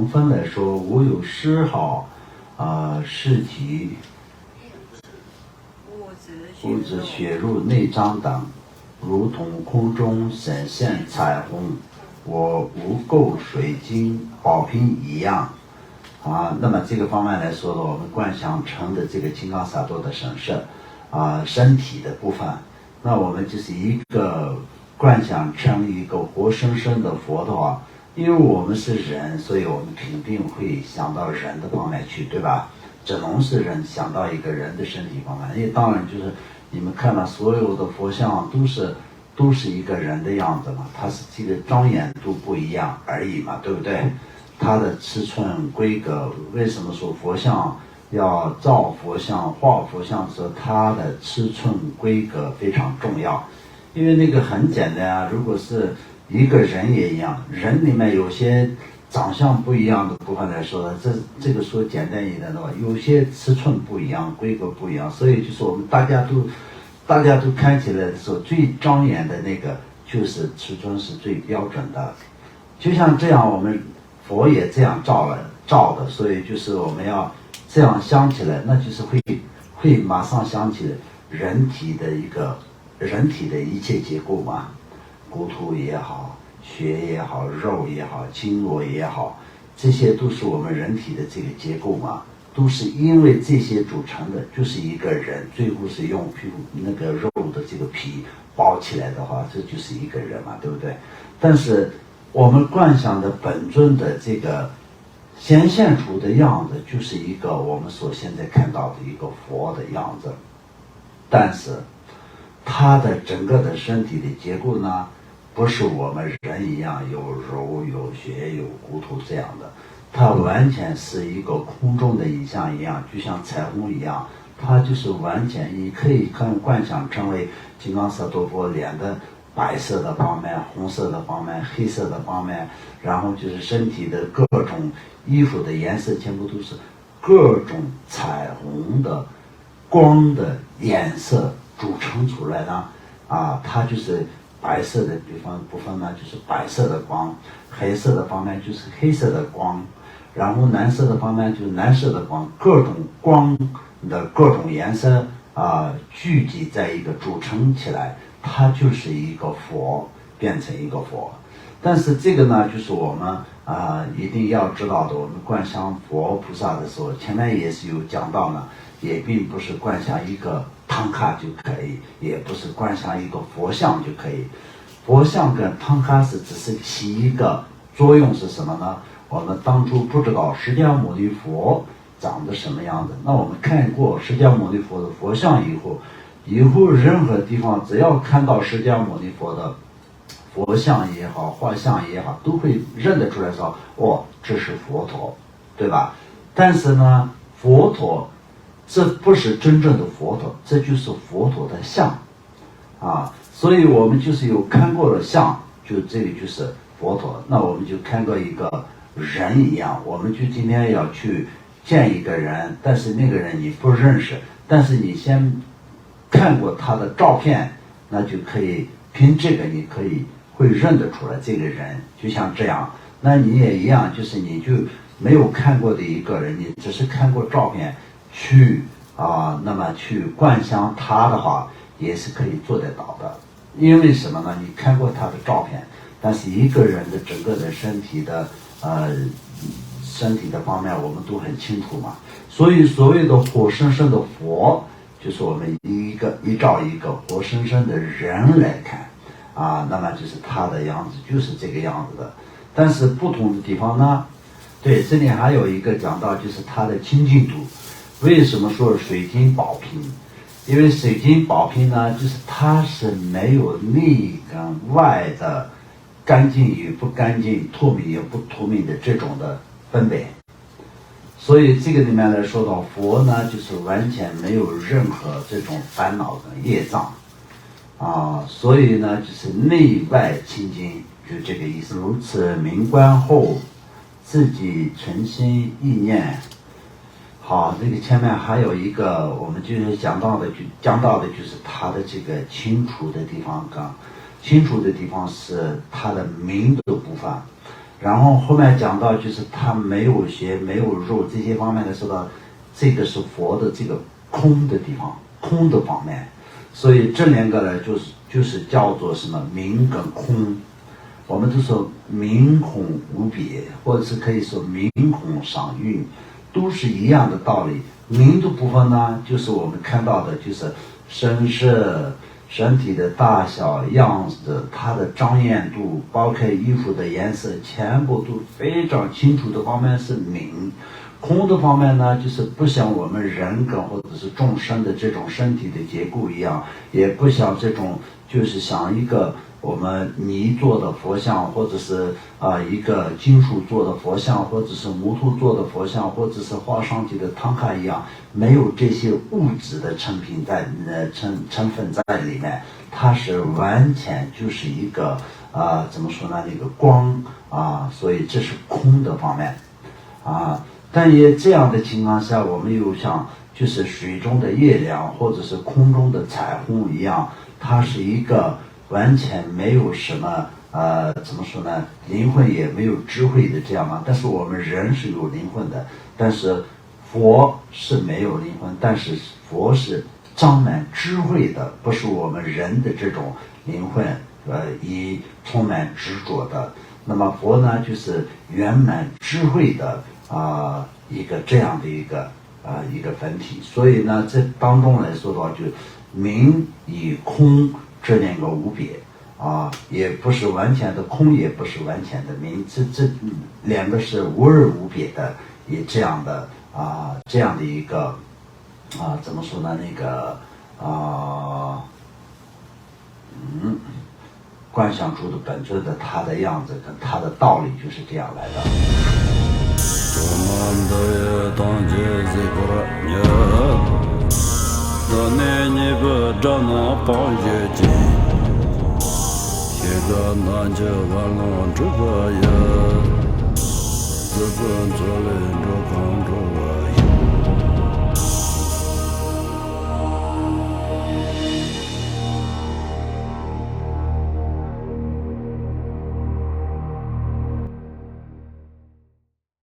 们分来说，无有丝毫尸体、物质血肉内脏等，如同空中闪现彩虹，我无垢水晶宝瓶一样。那么这个方面来说呢，我们观想成的这个金刚萨埵的神色身体的部分，那我们就是一个观想成一个活生生的佛的话，因为我们是人，所以我们肯定会想到人的方面去，对吧？只能是人想到一个人的身体方面，因为当然就是你们看到所有的佛像都是一个人的样子嘛，它是这个庄严度不一样而已嘛，对不对？它的尺寸规格，为什么说佛像要造佛像画佛像的时候，它的尺寸规格非常重要？因为那个很简单啊，如果是一个人也一样，人里面有些长相不一样的部分来说呢，这个说简单一点的话，有些尺寸不一样，规格不一样，所以就是我们大家都看起来的时候，最庄严的那个就是尺寸是最标准的。就像这样，我们佛也这样造的，所以就是我们要这样想起来，那就是会马上想起来人体的一切结构嘛，骨头也好，血也好，肉也好，经络也好，这些都是我们人体的这个结构嘛，都是因为这些组成的，就是一个人，最后是用那个肉的这个皮包起来的话，这就是一个人嘛，对不对？但是我们观想的本尊的这个显现出的样子，就是一个我们所现在看到的一个佛的样子，但是它的整个的身体的结构呢，不是我们人一样有肉有血有骨头这样的，它完全是一个空中的影像一样，就像彩虹一样，它就是完全你可以观想成为金刚萨埵佛脸的白色的方面、红色的方面、黑色的方面，然后就是身体的各种衣服的颜色全部都是各种彩虹的光的颜色组成出来的它就是白色的部分呢，就是白色的光，黑色的方面就是黑色的光，然后蓝色的方面就是蓝色的光，各种光的各种颜色聚集在一个组成起来，它就是一个佛，变成一个佛。但是这个呢，就是我们一定要知道的，我们观想佛菩萨的时候，前面也是有讲到呢，也并不是观想一个唐卡就可以，也不是观想一个佛像就可以。佛像跟唐卡是只是起一个作用是什么呢？我们当初不知道释迦牟尼佛长得什么样子，那我们看过释迦牟尼佛的佛像以后任何地方只要看到释迦牟尼佛的佛像也好，画像也好，都会认得出来说，这是佛陀，对吧？但是呢，佛陀这不是真正的佛陀，这就是佛陀的像所以我们就是有看过的像，就这个就是佛陀。那我们就看过一个人一样，我们就今天要去见一个人，但是那个人你不认识，但是你先看过他的照片，那就可以凭这个你会认得出来这个人，就像这样。那你也一样，就是你就没有看过的一个人，你只是看过照片去那么去观想他的话，也是可以做得到的。因为什么呢？你看过他的照片，但是一个人的整个的身体的方面我们都很清楚嘛。所以所谓的活生生的佛，就是我们依照一个活生生的人来看那么就是他的样子就是这个样子的。但是不同的地方呢，对，这里还有一个讲到就是它的清净度。为什么说水晶宝瓶？因为水晶宝瓶呢，就是它是没有内跟外的干净与不干净、透明与不透明的这种的分别。所以这个里面来说到佛呢，就是完全没有任何这种烦恼跟业障所以呢，就是内外清净，就这个意思。如此明观后，自己存心意念。好，这个前面还有一个，我们就是讲到的就是它的这个清楚的地方。清楚的地方是它的明的部分，然后后面讲到就是他没有血没有肉这些方面的时候，这个是佛的这个空的地方，空的方面。所以这两个呢，就是叫做什么明跟空。我们都说明空无别，或者是可以说明空赏蕴，都是一样的道理。明的部分呢，就是我们看到的，就是身色、身体的大小、样子、它的张艳度，包括衣服的颜色，全部都非常清楚的方面是明。空的方面呢，就是不像我们人跟或者是众生的这种身体的结构一样，也不像这种就是像一个我们泥做的佛像，或者是一个金属做的佛像，或者是木头做的佛像，或者是画上去的唐卡一样，没有这些物质的成品在成分在里面，它是完全就是一个怎么说呢，那个光所以这是空的方面但也这样的情况下，我们又像就是水中的月亮或者是空中的彩虹一样，它是一个完全没有什么怎么说呢，灵魂也没有智慧的这样嘛。但是我们人是有灵魂的，但是佛是没有灵魂，但是佛是张满智慧的，不是我们人的这种灵魂以充满执着的。那么佛呢，就是圆满智慧的一个这样的一个本体。所以呢，这当中来说的话，就明与空这两个无别也不是完全的空，也不是完全的明，这两个是无二无别的，也这样的这样的一个怎么说呢？那个观想出的本尊的它的样子跟它的道理就是这样来的。自本作人着空着我